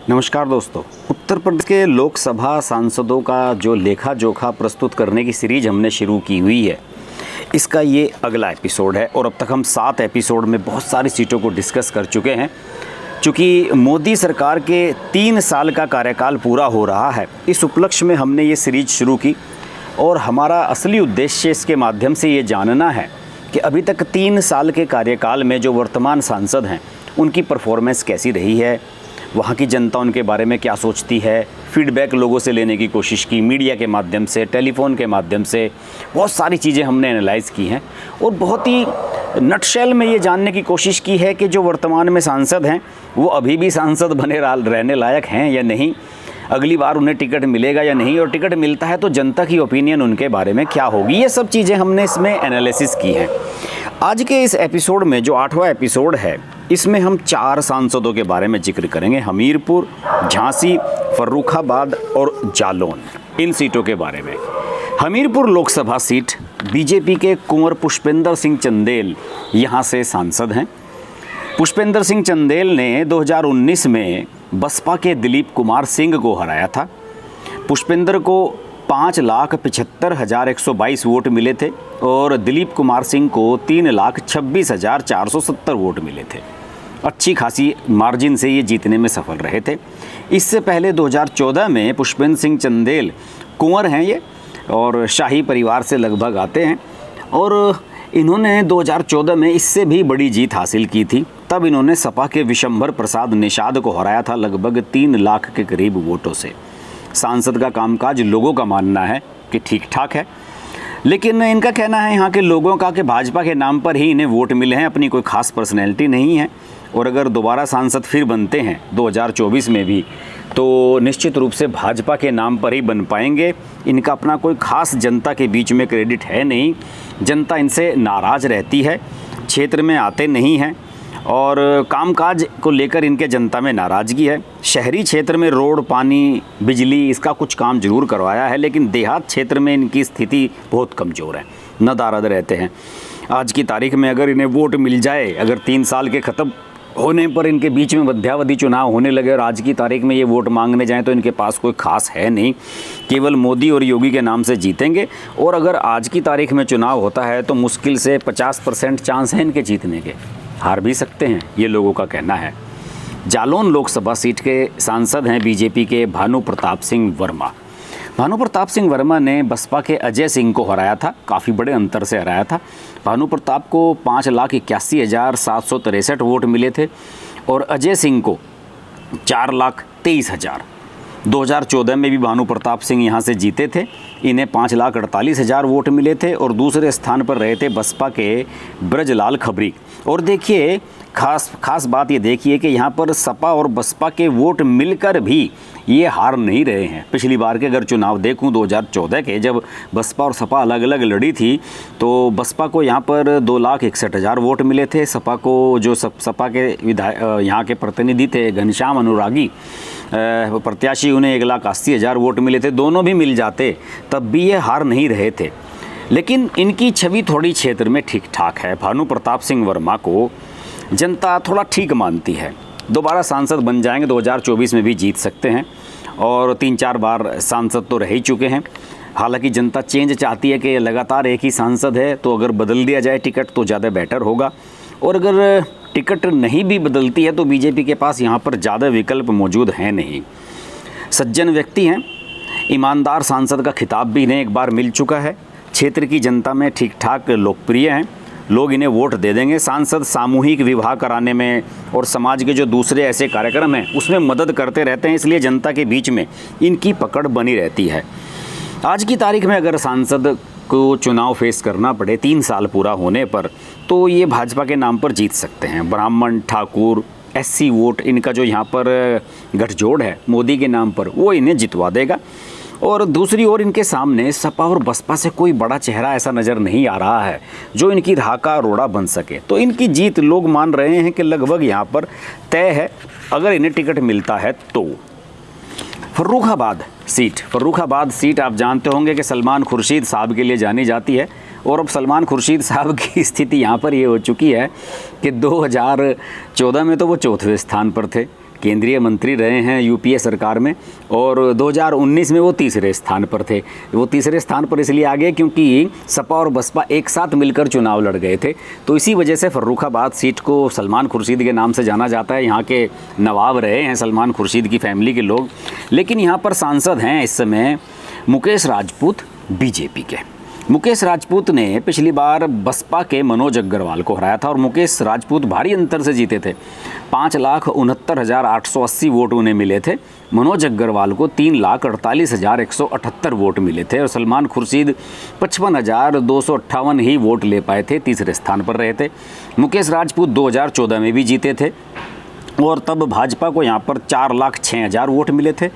नमस्कार दोस्तों। उत्तर प्रदेश के लोकसभा सांसदों का जो लेखा जोखा प्रस्तुत करने की सीरीज हमने शुरू की हुई है, इसका ये अगला एपिसोड है और अब तक हम 7 एपिसोड में बहुत सारी सीटों को डिस्कस कर चुके हैं। चूँकि मोदी सरकार के 3 साल का कार्यकाल पूरा हो रहा है, इस उपलक्ष्य में हमने ये सीरीज शुरू की और हमारा असली उद्देश्य इसके माध्यम से ये जानना है कि अभी तक 3 साल के कार्यकाल में जो वर्तमान सांसद हैं उनकी परफॉर्मेंस कैसी रही है, वहाँ की जनता उनके बारे में क्या सोचती है। फीडबैक लोगों से लेने की कोशिश की, मीडिया के माध्यम से, टेलीफोन के माध्यम से, बहुत सारी चीज़ें हमने एनालाइज़ की हैं और बहुत ही नटशेल में ये जानने की कोशिश की है कि जो वर्तमान में सांसद हैं वो अभी भी सांसद बने रहने लायक हैं या नहीं, अगली बार उन्हें टिकट मिलेगा या नहीं, और टिकट मिलता है तो जनता की ओपिनियन उनके बारे में क्या होगी। ये सब चीज़ें हमने इसमें एनालिसिस की हैं। आज के इस एपिसोड में जो 8वां एपिसोड है, इसमें हम 4 सांसदों के बारे में जिक्र करेंगे। हमीरपुर, झांसी, फर्रुखाबाद और जालौन, इन सीटों के बारे में। हमीरपुर लोकसभा सीट बीजेपी के कुंवर पुष्पेंद्र सिंह चंदेल यहाँ से सांसद हैं। पुष्पेंद्र सिंह चंदेल ने 2019 में बसपा के दिलीप कुमार सिंह को हराया था। पुष्पेंद्र को 5,75,122 वोट मिले थे और दिलीप कुमार सिंह को 3,26,470 वोट मिले थे। अच्छी खासी मार्जिन से ये जीतने में सफल रहे थे। इससे पहले 2014 में पुष्पेंद्र सिंह चंदेल कुंवर हैं ये, और शाही परिवार से लगभग आते हैं, और इन्होंने 2014 में इससे भी बड़ी जीत हासिल की थी। तब इन्होंने सपा के विशंभर प्रसाद निषाद को हराया था लगभग 3 लाख के करीब वोटों से। सांसद का कामकाज लोगों का मानना है कि ठीक ठाक है, लेकिन इनका कहना है यहाँ के लोगों का कि भाजपा के नाम पर ही इन्हें वोट मिले हैं, अपनी कोई खास पर्सनैलिटी नहीं है, और अगर दोबारा सांसद फिर बनते हैं 2024 में भी तो निश्चित रूप से भाजपा के नाम पर ही बन पाएंगे। इनका अपना कोई खास जनता के बीच में क्रेडिट है नहीं, जनता इनसे नाराज़ रहती है, क्षेत्र में आते नहीं हैं और कामकाज को लेकर इनके जनता में नाराज़गी है। शहरी क्षेत्र में रोड, पानी, बिजली, इसका कुछ काम जरूर करवाया है, लेकिन देहात क्षेत्र में इनकी स्थिति बहुत कमज़ोर है, नदारद रहते हैं। आज की तारीख में अगर इन्हें वोट मिल जाए, अगर 3 साल के ख़त्म होने पर इनके बीच में मध्यावधि चुनाव होने लगे और आज की तारीख में ये वोट मांगने जाएं तो इनके पास कोई खास है नहीं, केवल मोदी और योगी के नाम से जीतेंगे। और अगर आज की तारीख में चुनाव होता है तो मुश्किल से 50% चांस है इनके जीतने के, हार भी सकते हैं, ये लोगों का कहना है। जालौन लोकसभा सीट के सांसद हैं बीजेपी के भानु प्रताप सिंह वर्मा। भानु प्रताप सिंह वर्मा ने बसपा के अजय सिंह को हराया था, काफ़ी बड़े अंतर से हराया था। भानु प्रताप को 5,81,763 वोट मिले थे और अजय सिंह को 4,23,000। 2014 में भी भानु प्रताप सिंह यहाँ से जीते थे, इन्हें 5,48,000 वोट मिले थे और दूसरे स्थान पर रहे थे बसपा के ब्रजलाल खबरी। और देखिए खास बात ये देखिए कि यहाँ पर सपा और बसपा के वोट मिलकर भी ये हार नहीं रहे हैं। पिछली बार के अगर चुनाव देखूं 2014 के, जब बसपा और सपा अलग अलग लड़ी थी, तो बसपा को यहाँ पर 2,61,000 वोट मिले थे। सपा को जो सपा के यहाँ के प्रतिनिधि थे घनश्याम अनुरागी प्रत्याशी, उन्हें 1,80,000 वोट मिले थे। दोनों भी मिल जाते तब भी ये हार नहीं रहे थे, लेकिन इनकी छवि थोड़ी क्षेत्र में ठीक ठाक है। भानु प्रताप सिंह वर्मा को जनता थोड़ा ठीक मानती है, दोबारा सांसद बन जाएंगे, 2024 में भी जीत सकते हैं और 3-4 बार सांसद तो रह ही चुके हैं। हालांकि जनता चेंज चाहती है कि लगातार एक ही सांसद है, तो अगर बदल दिया जाए टिकट तो ज़्यादा बेटर होगा, और अगर टिकट नहीं भी बदलती है तो बीजेपी के पास यहाँ पर ज़्यादा विकल्प मौजूद हैं नहीं। सज्जन व्यक्ति हैं, ईमानदार सांसद का खिताब भी इन्हें एक बार मिल चुका है, क्षेत्र की जनता में ठीक ठाक लोकप्रिय हैं, लोग इन्हें वोट दे देंगे। सांसद सामूहिक विवाह कराने में और समाज के जो दूसरे ऐसे कार्यक्रम हैं उसमें मदद करते रहते हैं, इसलिए जनता के बीच में इनकी पकड़ बनी रहती है। आज की तारीख में अगर सांसद को चुनाव फेस करना पड़े 3 साल पूरा होने पर, तो ये भाजपा के नाम पर जीत सकते हैं। ब्राह्मण, ठाकुर, SC वोट, इनका जो यहाँ पर गठजोड़ है मोदी के नाम पर, वो इन्हें जितवा देगा। और दूसरी ओर इनके सामने सपा और बसपा से कोई बड़ा चेहरा ऐसा नज़र नहीं आ रहा है जो इनकी राह का रोड़ा बन सके, तो इनकी जीत लोग मान रहे हैं कि लगभग यहाँ पर तय है, अगर इन्हें टिकट मिलता है तो। फर्रुखाबाद सीट आप जानते होंगे कि सलमान खुर्शीद साहब के लिए जानी जाती है, और अब सलमान खुर्शीद साहब की स्थिति यहाँ पर ये हो चुकी है कि 2014 में तो वो 4वें स्थान पर थे, केंद्रीय मंत्री रहे हैं यूपीए सरकार में, और 2019 में वो तीसरे स्थान पर थे। वो तीसरे स्थान पर इसलिए आ गए क्योंकि सपा और बसपा एक साथ मिलकर चुनाव लड़ गए थे। तो इसी वजह से फर्रुखाबाद सीट को सलमान खुर्शीद के नाम से जाना जाता है। यहाँ के नवाब रहे हैं सलमान खुर्शीद की फैमिली के लोग। लेकिन यहाँ पर सांसद हैं इस समय मुकेश राजपूत बीजेपी के। मुकेश राजपूत ने पिछली बार बसपा के मनोज अग्रवाल को हराया था और मुकेश राजपूत भारी अंतर से जीते थे। 5,69,880 वोट उन्हें मिले थे। मनोज अग्रवाल को 3,48,178 वोट मिले थे और सलमान खुर्शीद 55,258 ही वोट ले पाए थे, तीसरे स्थान पर रहे थे। मुकेश राजपूत 2014 में भी जीते थे और तब भाजपा को यहाँ पर 4,06,000 वोट मिले थे।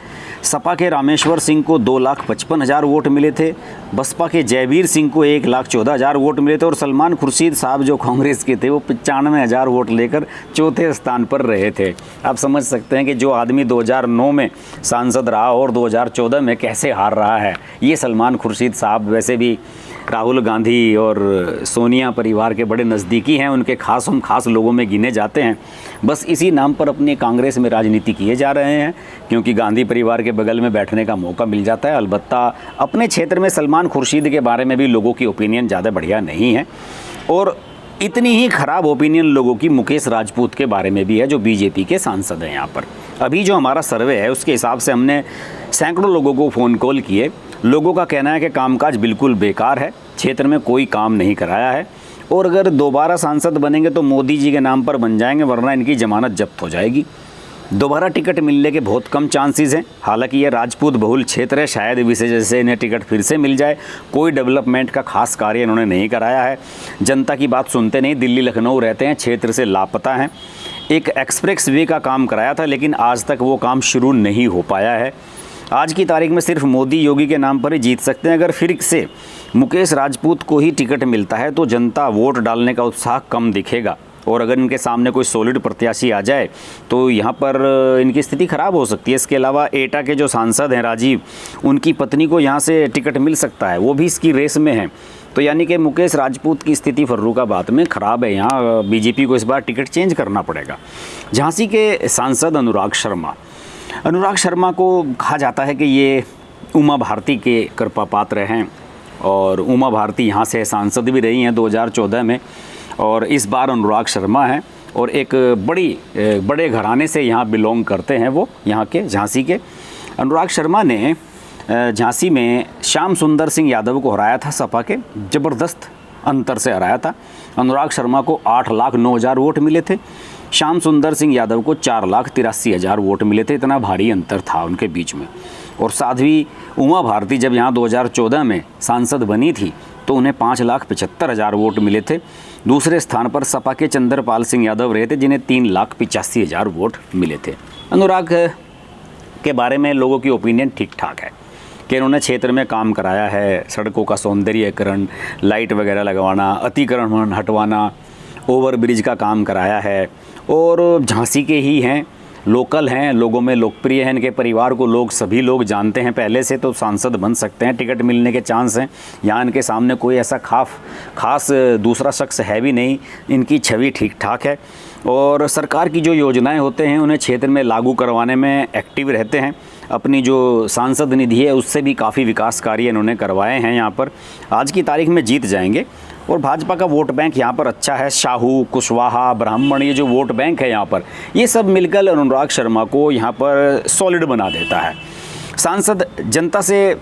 सपा के रामेश्वर सिंह को 2,55,000 वोट मिले थे। बसपा के जयवीर सिंह को 1,14,000 वोट मिले थे और सलमान खुर्शीद साहब जो कांग्रेस के थे वो 95,000 वोट लेकर चौथे स्थान पर रहे थे। आप समझ सकते हैं कि जो आदमी 2009 में सांसद रहा और 2014 में कैसे हार रहा है। ये सलमान खुर्शीद साहब वैसे भी राहुल गांधी और सोनिया परिवार के बड़े नज़दीकी हैं, उनके खास लोगों में गिने जाते हैं। बस इसी नाम पर अपनी कांग्रेस में राजनीति किए जा रहे हैं क्योंकि गांधी परिवार के बगल में बैठने का मौका मिल जाता है। अलबत्ता अपने क्षेत्र में सलमान खुर्शीद के बारे में भी लोगों की ओपिनियन ज़्यादा बढ़िया नहीं है और इतनी ही ख़राब ओपिनियन लोगों की मुकेश राजपूत के बारे में भी है जो बीजेपी के सांसद हैं यहाँ पर। अभी जो हमारा सर्वे है उसके हिसाब से हमने सैकड़ों लोगों को फ़ोन कॉल किए। लोगों का कहना है कि कामकाज बिल्कुल बेकार है, क्षेत्र में कोई काम नहीं कराया है और अगर दोबारा सांसद बनेंगे तो मोदी जी के नाम पर बन जाएंगे, वरना इनकी ज़मानत जब्त हो जाएगी। दोबारा टिकट मिलने के बहुत कम चांसेस हैं। हालांकि ये राजपूत बहुल क्षेत्र है, शायद इस वजह से इन्हें टिकट फिर से मिल जाए। कोई डेवलपमेंट का खास कार्य इन्होंने नहीं कराया है, जनता की बात सुनते नहीं, दिल्ली लखनऊ रहते हैं, क्षेत्र से लापता हैं। एक एक्सप्रेस वे का काम कराया था लेकिन आज तक वो काम शुरू नहीं हो पाया है। आज की तारीख में सिर्फ मोदी योगी के नाम पर ही जीत सकते हैं। अगर फिर से मुकेश राजपूत को ही टिकट मिलता है तो जनता वोट डालने का उत्साह कम दिखेगा और अगर इनके सामने कोई सॉलिड प्रत्याशी आ जाए तो यहाँ पर इनकी स्थिति ख़राब हो सकती है। इसके अलावा एटा के जो सांसद हैं राजीव, उनकी पत्नी को यहाँ से टिकट मिल सकता है, वो भी इसकी रेस में है। तो यानी कि मुकेश राजपूत की स्थिति फर्रुखाबाद में ख़राब है। यहाँ बीजेपी को इस बार टिकट चेंज करना पड़ेगा। झांसी के सांसद अनुराग शर्मा को कहा जाता है कि ये उमा भारती के कृपा पात्र हैं और उमा भारती यहाँ से सांसद भी रही हैं 2014 में और इस बार अनुराग शर्मा हैं और एक बड़े घराने से यहाँ बिलोंग करते हैं। वो यहाँ के झांसी के अनुराग शर्मा ने झांसी में श्याम सुंदर सिंह यादव को हराया था, सपा के ज़बरदस्त अंतर से हराया था। अनुराग शर्मा को 8,09,000 वोट मिले थे, श्याम सुंदर सिंह यादव को 4,83,000 वोट मिले थे। इतना भारी अंतर था उनके बीच में। और साध्वी उमा भारती जब यहाँ 2014 में सांसद बनी थी तो उन्हें 5,75,000 वोट मिले थे। दूसरे स्थान पर सपा के चंद्रपाल सिंह यादव रहे थे जिन्हें 3,85,000 वोट मिले थे। अनुराग के बारे में लोगों की ओपिनियन ठीक ठाक है कि इन्होंने क्षेत्र में काम कराया है, सड़कों का सौंदर्यीकरण, लाइट वगैरह लगवाना, अतिक्रमण हटवाना, ओवरब्रिज का काम कराया है और झांसी के ही हैं, लोकल हैं, लोगों में लोकप्रिय हैं। इनके परिवार को सभी लोग जानते हैं पहले से, तो सांसद बन सकते हैं, टिकट मिलने के चांस हैं। यहाँ इनके सामने कोई ऐसा खास दूसरा शख्स है भी नहीं, इनकी छवि ठीक ठाक है और सरकार की जो योजनाएं होते हैं उन्हें क्षेत्र में लागू करवाने में एक्टिव रहते हैं। अपनी जो सांसद निधि है उससे भी काफ़ी विकास कार्य इन्होंने करवाए हैं। यहाँ पर आज की तारीख में जीत जाएंगे और भाजपा का वोट बैंक यहाँ पर अच्छा है। शाहू, कुशवाहा, ब्राह्मण, ये जो वोट बैंक है यहाँ पर, ये सब मिलकर अनुराग शर्मा को यहाँ पर सॉलिड बना देता है। सांसद जनता से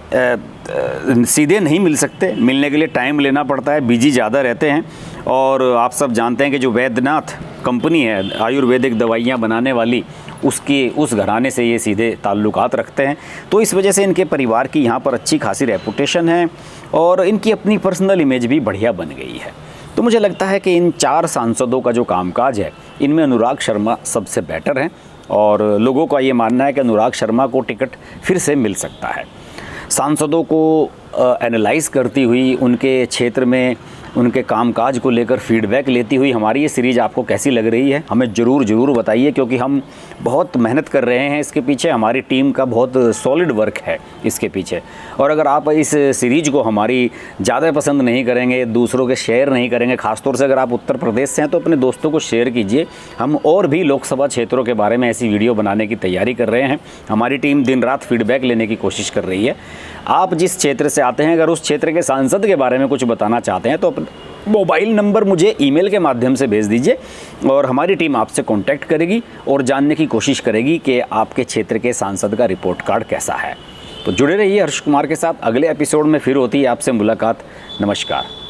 सीधे नहीं मिल सकते, मिलने के लिए टाइम लेना पड़ता है, बिजी ज़्यादा रहते हैं। और आप सब जानते हैं कि जो वैद्यनाथ कंपनी है आयुर्वेदिक दवाइयाँ बनाने वाली, उस घराने से ये सीधे ताल्लुकात रखते हैं। तो इस वजह से इनके परिवार की यहाँ पर अच्छी खासी रेपुटेशन है और इनकी अपनी पर्सनल इमेज भी बढ़िया बन गई है। तो मुझे लगता है कि इन 4 सांसदों का जो कामकाज है इनमें अनुराग शर्मा सबसे बेटर हैं और लोगों का ये मानना है कि अनुराग शर्मा को टिकट फिर से मिल सकता है। सांसदों को एनालाइज़ करती हुई, उनके क्षेत्र में उनके कामकाज को लेकर फीडबैक लेती हुई हमारी ये सीरीज़ आपको कैसी लग रही है हमें ज़रूर बताइए, क्योंकि हम बहुत मेहनत कर रहे हैं इसके पीछे, हमारी टीम का बहुत सॉलिड वर्क है इसके पीछे। और अगर आप इस सीरीज़ को हमारी ज़्यादा पसंद नहीं करेंगे, दूसरों के शेयर नहीं करेंगे, ख़ासतौर से अगर आप उत्तर प्रदेश से हैं तो अपने दोस्तों को शेयर कीजिए। हम और भी लोकसभा क्षेत्रों के बारे में ऐसी वीडियो बनाने की तैयारी कर रहे हैं। हमारी टीम दिन रात फीडबैक लेने की कोशिश कर रही है। आप जिस क्षेत्र से आते हैं, अगर उस क्षेत्र के सांसद के बारे में कुछ बताना चाहते हैं तो मोबाइल नंबर मुझे ईमेल के माध्यम से भेज दीजिए और हमारी टीम आपसे कांटेक्ट करेगी और जानने की कोशिश करेगी कि आपके क्षेत्र के सांसद का रिपोर्ट कार्ड कैसा है। तो जुड़े रहिए हर्ष कुमार के साथ। अगले एपिसोड में फिर होती है आपसे मुलाकात। नमस्कार।